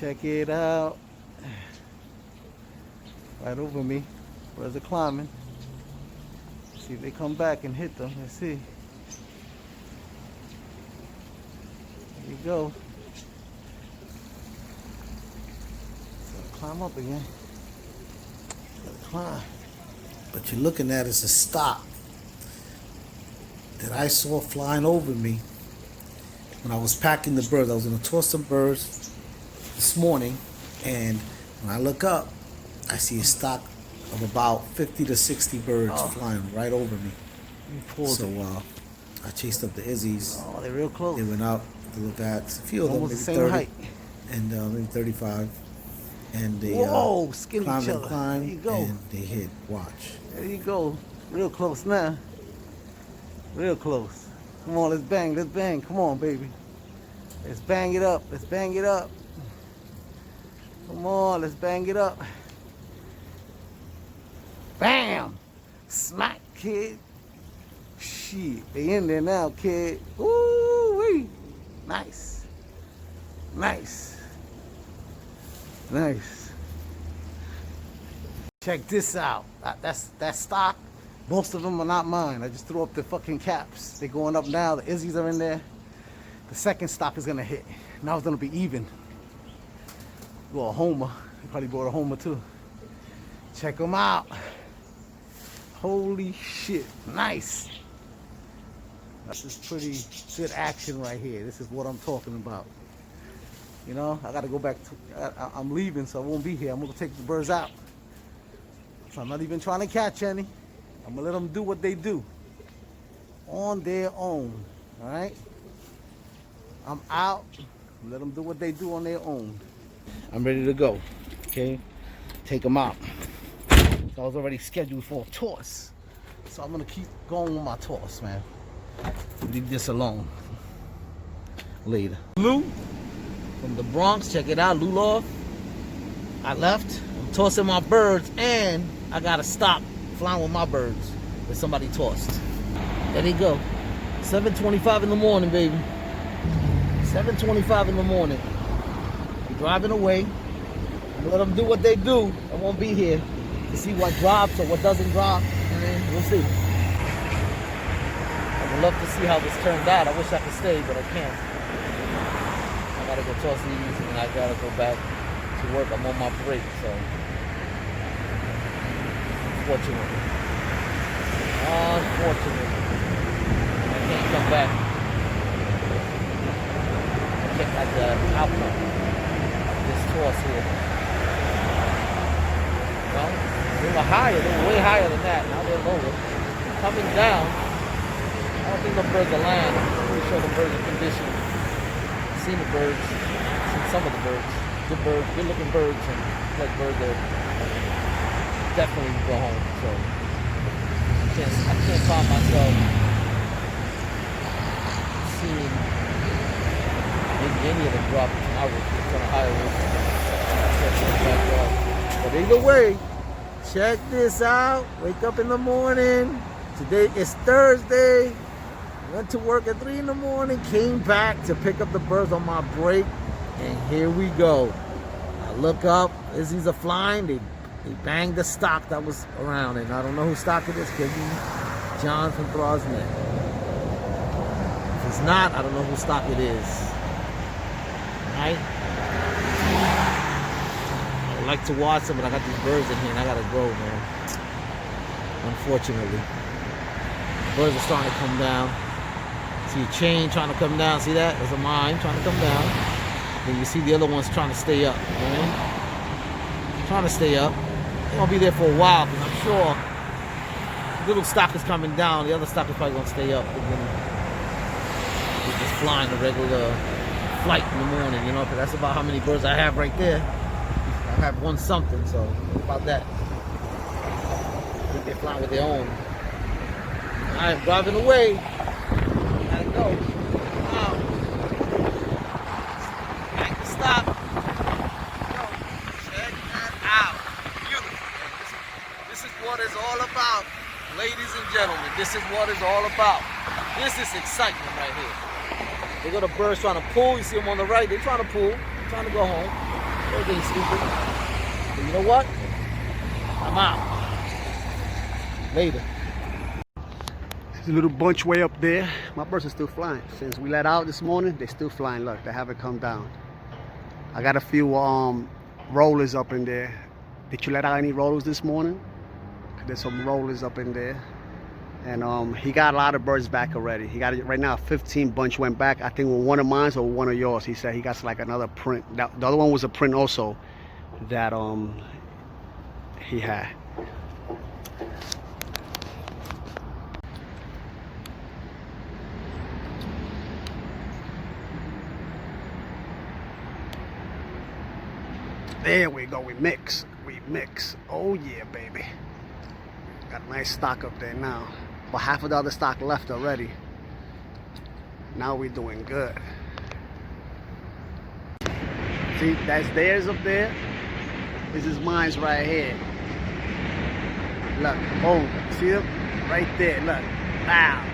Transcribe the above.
Check it out. Right over me. Birds are climbing. See if they come back and hit them. Let's see. There you go. So climb up again. Gotta climb. What you're looking at is a stock that I saw flying over me when I was packing the birds. I was going to toss some birds this morning, and when I look up, I see a stock of about 50 to 60 birds flying right over me. So I chased up the Izzies. Oh, they're real close. They went out to look at a few of them, maybe the same 30, height, and maybe 35. And they climbed and climbed, there you go. And they hit. Watch. There you go. Real close now. Real close. Come on, let's bang. Let's bang. Come on, baby. Let's bang it up. Let's bang it up. Come on, let's bang it up. Bam! Smack, kid. Shit, they in there now, kid. Woo-wee. Nice. Nice. Nice. Check this out. That's stock. Most of them are not mine. I just threw up the fucking caps. They're going up now. The Izzies are in there. The second stock is gonna hit. Now it's gonna be even. Well, a homer. They probably bought a homer too. Check them out. Holy shit. Nice. This is pretty good action right here. This is what I'm talking about. You know, I gotta go back to, I'm leaving, so I won't be here. I'm gonna take the birds out. So I'm not even trying to catch any. I'm gonna let them do what they do on their own. All right? I'm out. Let them do what they do on their own. I'm ready to go. Okay? Take them out. So I was already scheduled for a toss. So I'm gonna keep going with my toss, man. Leave this alone. Later. Lou from the Bronx, check it out. Lulov. I left. I'm tossing my birds, and I gotta stop flying with my birds that somebody tossed. There they go. 7:25 in the morning, baby. 7:25 in the morning. I'm driving away. I'm gonna let them do what they do. I won't be here to see what drops or what doesn't drop. And we'll see. I would love to see how this turned out. I wish I could stay, but I can't. I gotta go toss these, and I gotta go back to work. I'm on my break, so unfortunately, I can't come back. I check out the outcome of this toss here. Well, they were higher. They were way higher than that. Now they're lower. Coming down. I don't think the birds will land. I'm pretty sure the birds are conditioned. I've seen the birds. I've seen some of the birds. Good looking birds, and like birds that definitely go home. So I can't find myself seeing maybe any of them drop from our roof, from a higher roof. But either way, check this out. Wake up in the morning. Today is Thursday. Went to work at 3 in the morning. Came back to pick up the birds on my break. And here we go. I look up. Izzies are flying. They banged the stock that was around. And I don't know whose stock it is. Could be John from Throsnet. If it's not, I don't know whose stock it is. Right? I would like to watch them, but I got these birds in here and I gotta go, man. Unfortunately. Birds are starting to come down. See a chain trying to come down. See that? There's a mine trying to come down. Then you see the other ones trying to stay up. Right? Trying to stay up. They're gonna be there for a while because I'm sure the little stock is coming down. The other stock is probably gonna stay up. They're just flying a regular flight in the morning, you know, because that's about how many birds I have right there. I have one something, so what about that? I think they're flying with their own. I am driving away. Gotta go. Wow. Back to stop. Yo, check that out. Beautiful. This is what it's all about. Ladies and gentlemen, this is what it's all about. This is excitement right here. They got the birds trying to pull. You see them on the right. They're trying to pull. They're trying to go home. They're getting stupid. But you know what? I'm out. Later. There's a little bunch way up there. My birds are still flying. Since we let out this morning, they're still flying. Look, they haven't come down. I got a few rollers up in there. Did you let out any rollers this morning? There's some rollers up in there. And he got a lot of birds back already. He got, right now, 15 bunch went back. I think one of mine or one of yours. He said he got like another print. The other one was a print also that he had. There we go, we mix. Oh yeah, baby. Got a nice stock up there now. But half of the other stock left already. Now we're doing good. See, that's theirs up there. This is mine's right here. Look, boom, see them? Right there, look. Wow.